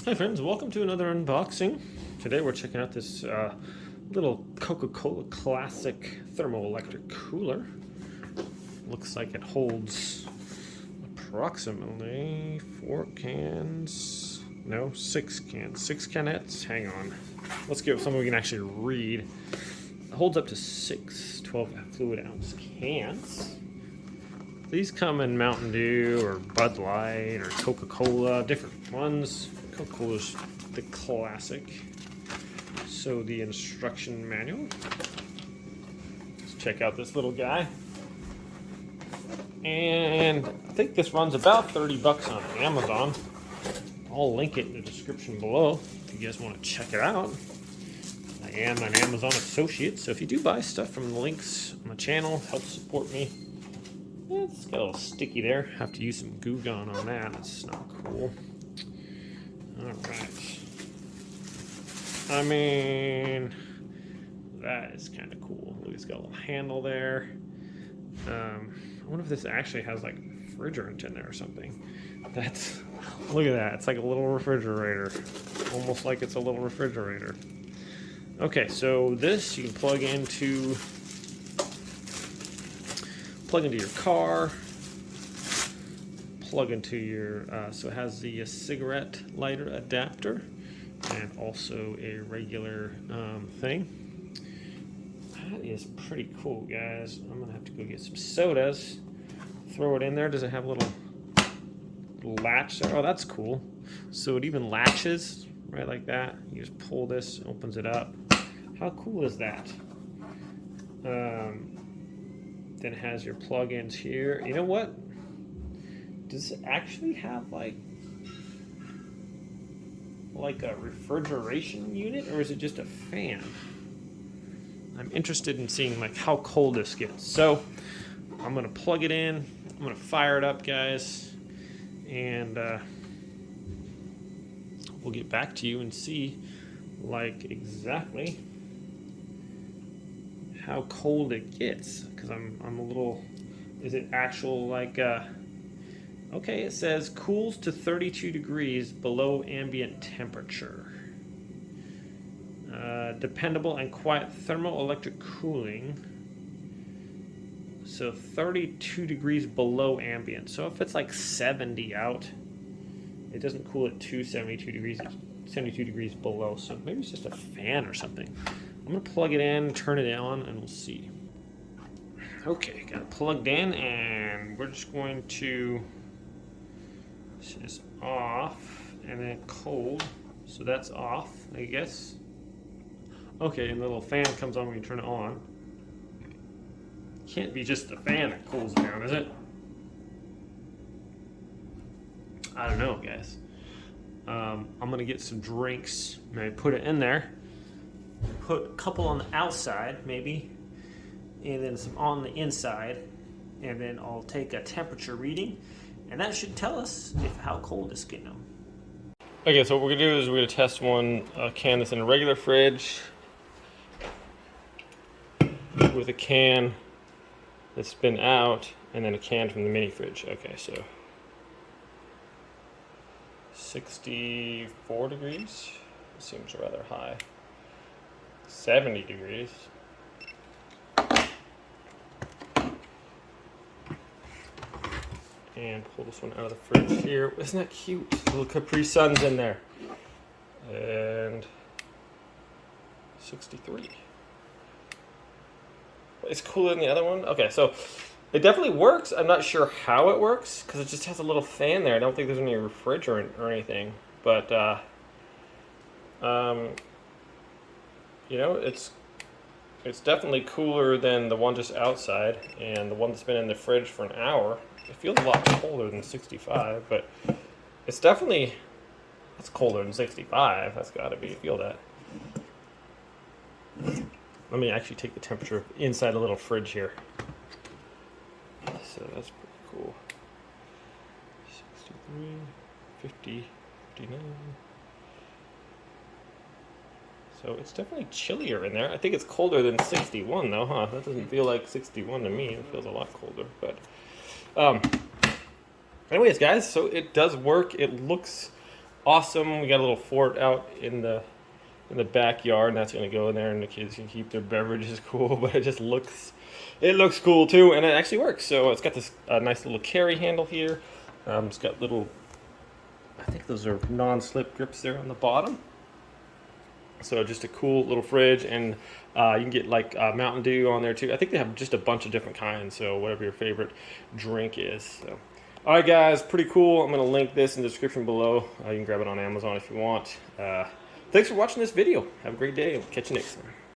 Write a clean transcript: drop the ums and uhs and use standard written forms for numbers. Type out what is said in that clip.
Hi friends, welcome to another unboxing. Today we're checking out this little Coca-Cola Classic Thermoelectric cooler. Looks like it holds approximately 6 cans, 6 canettes. Hang on, let's get something we can actually read. It holds up to 6 12 fluid ounce cans. These come in Mountain Dew or Bud Light or Coca-Cola, different ones. Coca-Cola's the classic. So the instruction manual. Let's check out this little guy. And I think this runs about 30 bucks on Amazon. I'll link it in the description below if you guys want to check it out. I am an Amazon associate, so if you do buy stuff from the links on the channel, help support me. It's got a little sticky there. Have to use some Goo Gone on that. That's not cool. Alright. I mean, that is kind of cool. Look, it's got a little handle there. I wonder if this actually has like refrigerant in there or something. Look at that. It's like a little refrigerator. Almost like it's a little refrigerator. Okay, so this you can plug into your car, plug into your, so it has the cigarette lighter adapter and also a regular thing. That is pretty cool, guys. I'm gonna have to go get some sodas, throw it in there. Does it have a little latch there? Oh, that's cool. So it even latches right like that. You just pull this, opens it up. How cool is that? Then it has your plug-ins here. You know what? Does it actually have like a refrigeration unit, or is it just a fan? I'm interested in seeing like how cold this gets. So I'm gonna plug it in. I'm gonna fire it up, guys, and we'll get back to you and see like exactly how cold it gets, because I'm a little, is it actual like okay, it says cools to 32 degrees below ambient temperature. Dependable and quiet thermoelectric cooling. So 32 degrees below ambient. So if it's like 70 out, it doesn't cool at 72 degrees, 72 degrees below. So maybe it's just a fan or something. I'm gonna plug it in, turn it on, and we'll see. Okay, got it plugged in, and we're just going to, this is off, and then cold, so that's off, I guess. Okay, and the little fan comes on when you turn it on. Can't be just the fan that cools down, is it? I don't know, guys. I'm gonna get some drinks, maybe put it in there. Put a couple on the outside, maybe, and then some on the inside, and then I'll take a temperature reading, and that should tell us how cold it's getting them. Okay, so what we're gonna do is we're gonna test one can that's in a regular fridge with a can that's been out, and then a can from the mini fridge. Okay, so 64 degrees seems rather high. 70 degrees. And pull this one out of the fridge here. Isn't that cute? Little Capri Suns in there. And 63. It's cooler than the other one. Okay, so it definitely works. I'm not sure how it works because it just has a little fan there. I don't think there's any refrigerant or anything. But you know, it's definitely cooler than the one just outside, and the one that's been in the fridge for an hour. It feels a lot colder than 65, but it's definitely, it's colder than 65. That's got to be, feel that. Let me actually take the temperature inside a little fridge here. So that's pretty cool. 63, 50, 59. So it's definitely chillier in there. I think it's colder than 61 though, huh? That doesn't feel like 61 to me. It feels a lot colder, but anyways, guys, so it does work. It looks awesome. We got a little fort out in the backyard, and that's going to go in there, and the kids can keep their beverages cool. But it looks cool too, and it actually works. So it's got this nice little carry handle here. It's got little, I think those are non-slip grips there on the bottom. So just a cool little fridge, and you can get like Mountain Dew on there too. I think they have just a bunch of different kinds, so whatever your favorite drink is. So, all right, guys, pretty cool. I'm going to link this in the description below. You can grab it on Amazon if you want. Thanks for watching this video. Have a great day. I'll catch you next time.